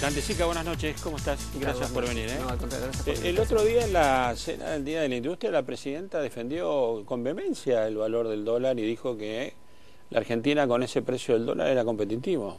Cantesica, buenas noches, ¿cómo estás? Gracias por venir. No, al contrario, gracias por el otro día en la cena del Día de la Industria, la presidenta defendió con vehemencia el valor del dólar y dijo que la Argentina con ese precio del dólar era competitivo.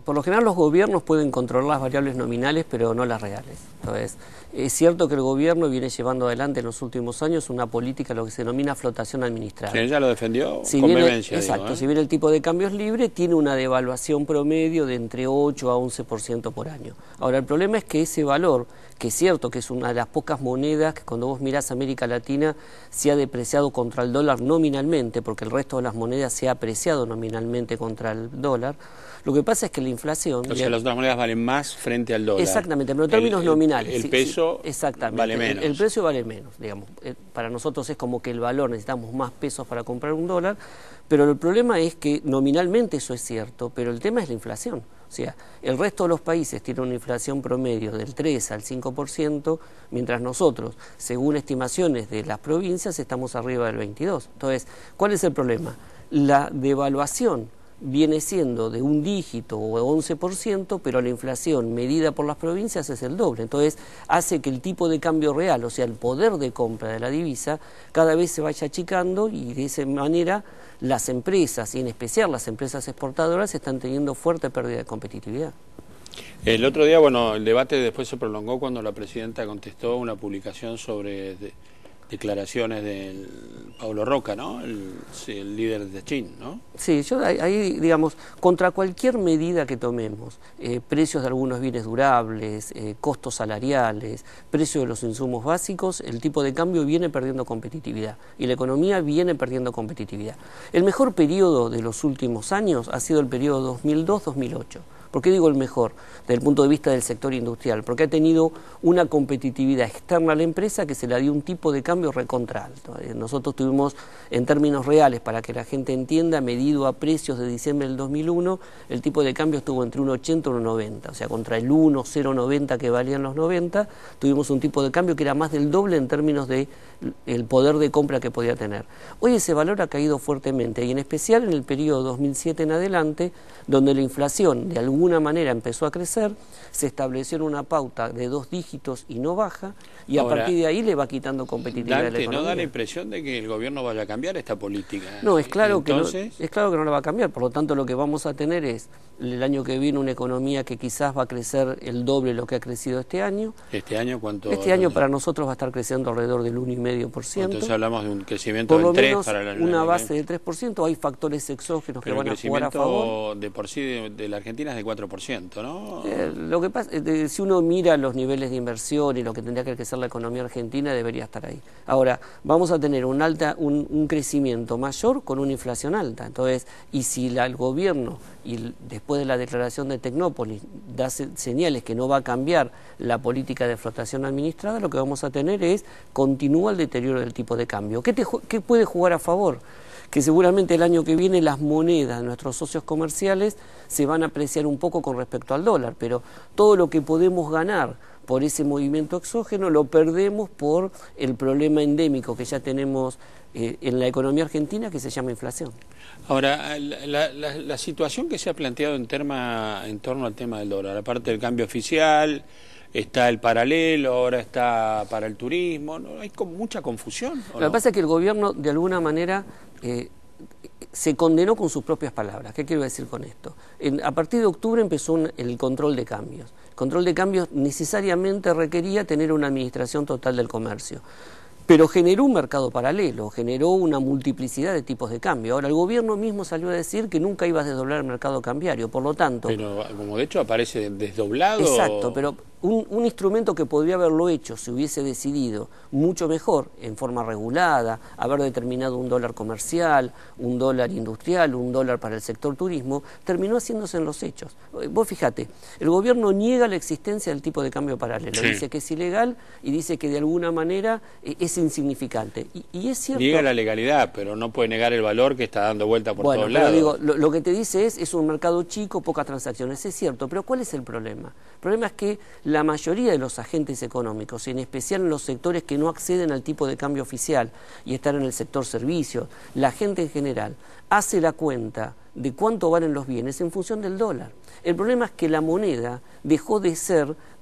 Por lo general los gobiernos pueden controlar las variables nominales, pero no las reales. Entonces, es cierto que el gobierno viene llevando adelante en los últimos años una política, lo que se denomina flotación administrada. Sí, ella lo defendió con vehemencia. Exacto, si bien el tipo de cambio es libre, tiene una devaluación promedio de entre 8 a 11% por año. Ahora, el problema es que ese valor, que es cierto que es una de las pocas monedas que cuando vos mirás América Latina se ha depreciado contra el dólar nominalmente, porque el resto de las monedas se ha apreciado nominalmente contra el dólar. Lo que pasa es que la inflación... O sea, las otras monedas valen más frente al dólar. Exactamente, pero en términos nominales. El peso vale menos. El precio vale menos, digamos. Para nosotros es como que el valor, necesitamos más pesos para comprar un dólar, pero el problema es que nominalmente eso es cierto, pero el tema es la inflación. O sea, el resto de los países tienen una inflación promedio del 3 al 5%, mientras nosotros, según estimaciones de las provincias, estamos arriba del 22%. Entonces, ¿cuál es el problema? La devaluación viene siendo de un dígito o 11%, pero la inflación medida por las provincias es el doble. Entonces hace que el tipo de cambio real, o sea, el poder de compra de la divisa, cada vez se vaya achicando y de esa manera las empresas, y en especial las empresas exportadoras, están teniendo fuerte pérdida de competitividad. El otro día, bueno, el debate después se prolongó cuando la presidenta contestó una publicación sobre declaraciones de Paulo Roca, ¿no? El líder de Chin, ¿no? Sí, yo ahí, digamos, contra cualquier medida que tomemos, precios de algunos bienes durables, costos salariales, precios de los insumos básicos, el tipo de cambio viene perdiendo competitividad y la economía viene perdiendo competitividad. El mejor periodo de los últimos años ha sido el periodo 2002-2008. ¿Por qué digo el mejor? Desde el punto de vista del sector industrial, porque ha tenido una competitividad externa a la empresa que se le dio un tipo de cambio recontra alto. Nosotros tuvimos, en términos reales, para que la gente entienda, medido a precios de diciembre del 2001, el tipo de cambio estuvo entre 1,80 y 1,90, o sea, contra el 1,090 que valían los 90, tuvimos un tipo de cambio que era más del doble en términos de el poder de compra que podía tener. Hoy ese valor ha caído fuertemente, y en especial en el periodo 2007 en adelante, donde la inflación de alguna manera empezó a crecer, se estableció en una pauta de 2 dígitos y no baja, y ahora, a partir de ahí le va quitando competitividad a la economía. ¿No da la impresión de que el gobierno vaya a cambiar esta política? No, es claro, entonces... es claro que no la va a cambiar, por lo tanto lo que vamos a tener es el año que viene una economía que quizás va a crecer el doble de lo que ha crecido este año. ¿Este año cuánto? Este año para nosotros va a estar creciendo alrededor del 1,5%. Entonces hablamos de un crecimiento del 3% para el año. Una base del 3%, hay factores exógenos que van a jugar a favor. De por sí de la Argentina es de 4%, ¿no? Lo que pasa, si uno mira los niveles de inversión y lo que tendría que crecer la economía argentina, debería estar ahí. Ahora, vamos a tener un crecimiento mayor con una inflación alta. Entonces, y si el gobierno, y después de la declaración de Tecnópolis, da señales que no va a cambiar la política de flotación administrada, lo que vamos a tener es, continúa el deterioro del tipo de cambio. ¿Qué puede jugar a favor? Que seguramente el año que viene las monedas de nuestros socios comerciales se van a apreciar un poco con respecto al dólar, pero todo lo que podemos ganar por ese movimiento exógeno lo perdemos por el problema endémico que ya tenemos en la economía argentina, que se llama inflación. Ahora, la situación que se ha planteado en torno al tema del dólar, aparte del cambio oficial, está el paralelo, ahora está para el turismo, ¿no? Hay como mucha confusión. Lo que pasa es que el gobierno, de alguna manera, se condenó con sus propias palabras. ¿Qué quiero decir con esto? A partir de octubre empezó el control de cambios. El control de cambios necesariamente requería tener una administración total del comercio. Pero generó un mercado paralelo, generó una multiplicidad de tipos de cambio. Ahora, el gobierno mismo salió a decir que nunca iba a desdoblar el mercado cambiario, por lo tanto... Pero como de hecho aparece desdoblado... Exacto, pero un instrumento que podría haberlo hecho si hubiese decidido mucho mejor, en forma regulada, haber determinado un dólar comercial, un dólar industrial, un dólar para el sector turismo, terminó haciéndose en los hechos. Vos fíjate, el gobierno niega la existencia del tipo de cambio paralelo, sí. Dice que es ilegal y dice que de alguna manera es insignificante. Y es cierto... Niega la legalidad, pero no puede negar el valor que está dando vuelta por todos lados. Digo, lo que te dice es un mercado chico, pocas transacciones, es cierto, pero ¿cuál es el problema? El problema es que la mayoría de los agentes económicos, en especial en los sectores que no acceden al tipo de cambio oficial y están en el sector servicios, la gente en general, hace la cuenta de cuánto valen los bienes en función del dólar. El problema es que la moneda dejó de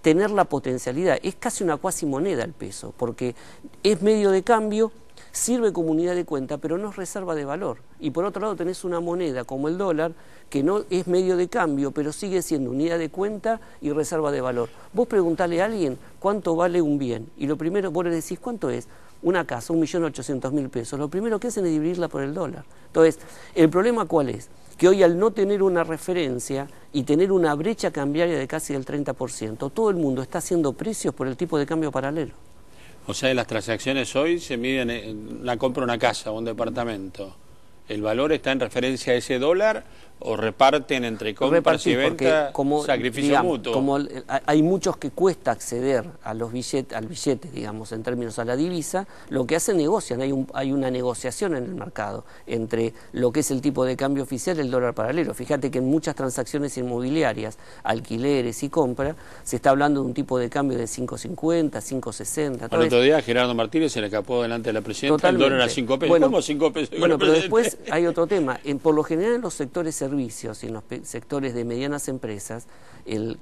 tener la potencialidad, es casi una cuasi moneda el peso, porque es medio de cambio, sirve como unidad de cuenta, pero no es reserva de valor. Y por otro lado tenés una moneda como el dólar, que no es medio de cambio, pero sigue siendo unidad de cuenta y reserva de valor. Vos preguntale a alguien cuánto vale un bien, y lo primero vos le decís cuánto es una casa, 1.800.000 pesos. Lo primero que hacen es dividirla por el dólar. Entonces, ¿el problema cuál es? Que hoy, al no tener una referencia y tener una brecha cambiaria de casi del 30%, todo el mundo está haciendo precios por el tipo de cambio paralelo. O sea, las transacciones hoy se miden en la compra de una casa o un departamento. ¿El valor está en referencia a ese dólar o reparten entre compras y ventas sacrificio mutuo? Como hay muchos que cuesta acceder a los al billete, digamos, en términos a la divisa, lo que hacen negocian, hay una negociación en el mercado entre lo que es el tipo de cambio oficial y el dólar paralelo. Fíjate que en muchas transacciones inmobiliarias, alquileres y compra, se está hablando de un tipo de cambio de 5.50, 5.60. El otro día Gerardo Martínez se le escapó delante de la presidenta el dólar a 5 pesos. Bueno, ¿cómo 5 pesos? Bueno, pero después hay otro tema. Por lo general en los sectores servicios y en los sectores de medianas empresas,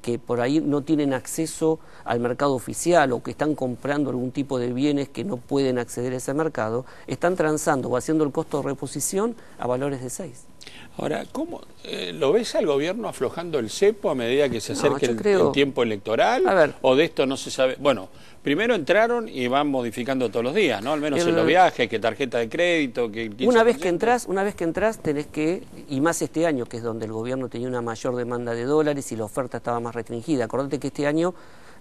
que por ahí no tienen acceso al mercado oficial o que están comprando algún tipo de bienes que no pueden acceder a ese mercado, están transando o haciendo el costo de reposición a valores de 6. Ahora, ¿cómo lo ves al gobierno aflojando el cepo a medida que se acerque el tiempo electoral? A ver, ¿o de esto no se sabe? Bueno, primero entraron y van modificando todos los días, ¿no? Al menos en los viajes, que tarjeta de crédito, que... Una vez que entras tenés que, y más este año, que es donde el gobierno tenía una mayor demanda de dólares y la oferta estaba más restringida. Acordate que este año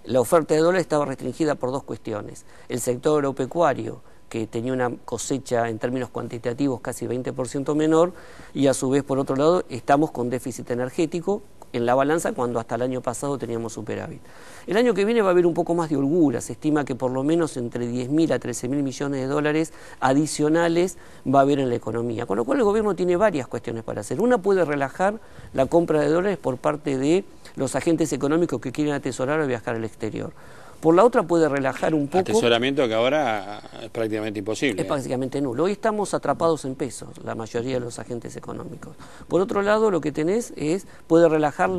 la oferta de dólares estaba restringida por dos cuestiones. El sector agropecuario, que tenía una cosecha en términos cuantitativos casi 20% menor, y a su vez, por otro lado, estamos con déficit energético en la balanza cuando hasta el año pasado teníamos superávit. El año que viene va a haber un poco más de holgura, se estima que por lo menos entre 10.000 a 13.000 millones de dólares adicionales va a haber en la economía, con lo cual el gobierno tiene varias cuestiones para hacer. Una, puede relajar la compra de dólares por parte de los agentes económicos que quieren atesorar o viajar al exterior. Por la otra, puede relajar un poco... Atesoramiento que ahora es prácticamente imposible. Es prácticamente nulo. Hoy estamos atrapados en pesos, la mayoría de los agentes económicos. Por otro lado, lo que tenés puede relajar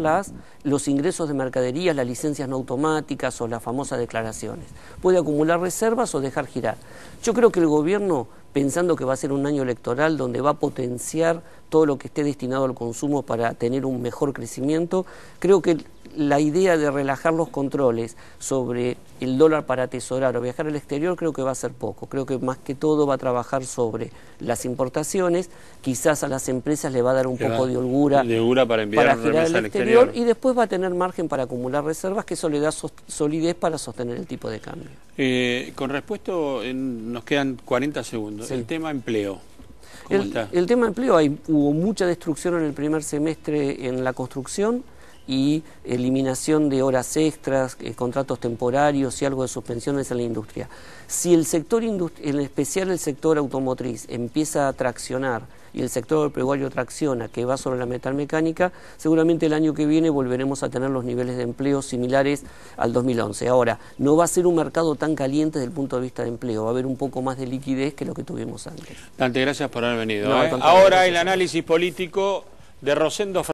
los ingresos de mercaderías, las licencias no automáticas o las famosas declaraciones. Puede acumular reservas o dejar girar. Yo creo que el gobierno, pensando que va a ser un año electoral donde va a potenciar todo lo que esté destinado al consumo para tener un mejor crecimiento, creo que la idea de relajar los controles sobre el dólar para atesorar o viajar al exterior creo que va a ser poco. Creo que más que todo va a trabajar sobre las importaciones, quizás a las empresas le va a dar un poco de holgura para girar al exterior, y después va a tener margen para acumular reservas, que eso le da solidez para sostener el tipo de cambio. Con respecto, nos quedan 40 segundos, sí. El tema empleo. ¿Cómo está? El tema empleo, hubo mucha destrucción en el primer semestre en la construcción y eliminación de horas extras, contratos temporarios y algo de suspensiones en la industria. Si el sector en especial el sector automotriz empieza a traccionar y el sector agropecuario tracciona, que va sobre la metalmecánica, seguramente el año que viene volveremos a tener los niveles de empleo similares al 2011. Ahora, no va a ser un mercado tan caliente desde el punto de vista de empleo, va a haber un poco más de liquidez que lo que tuvimos antes. Dante, gracias por haber venido. Ahora el análisis político de Rosendo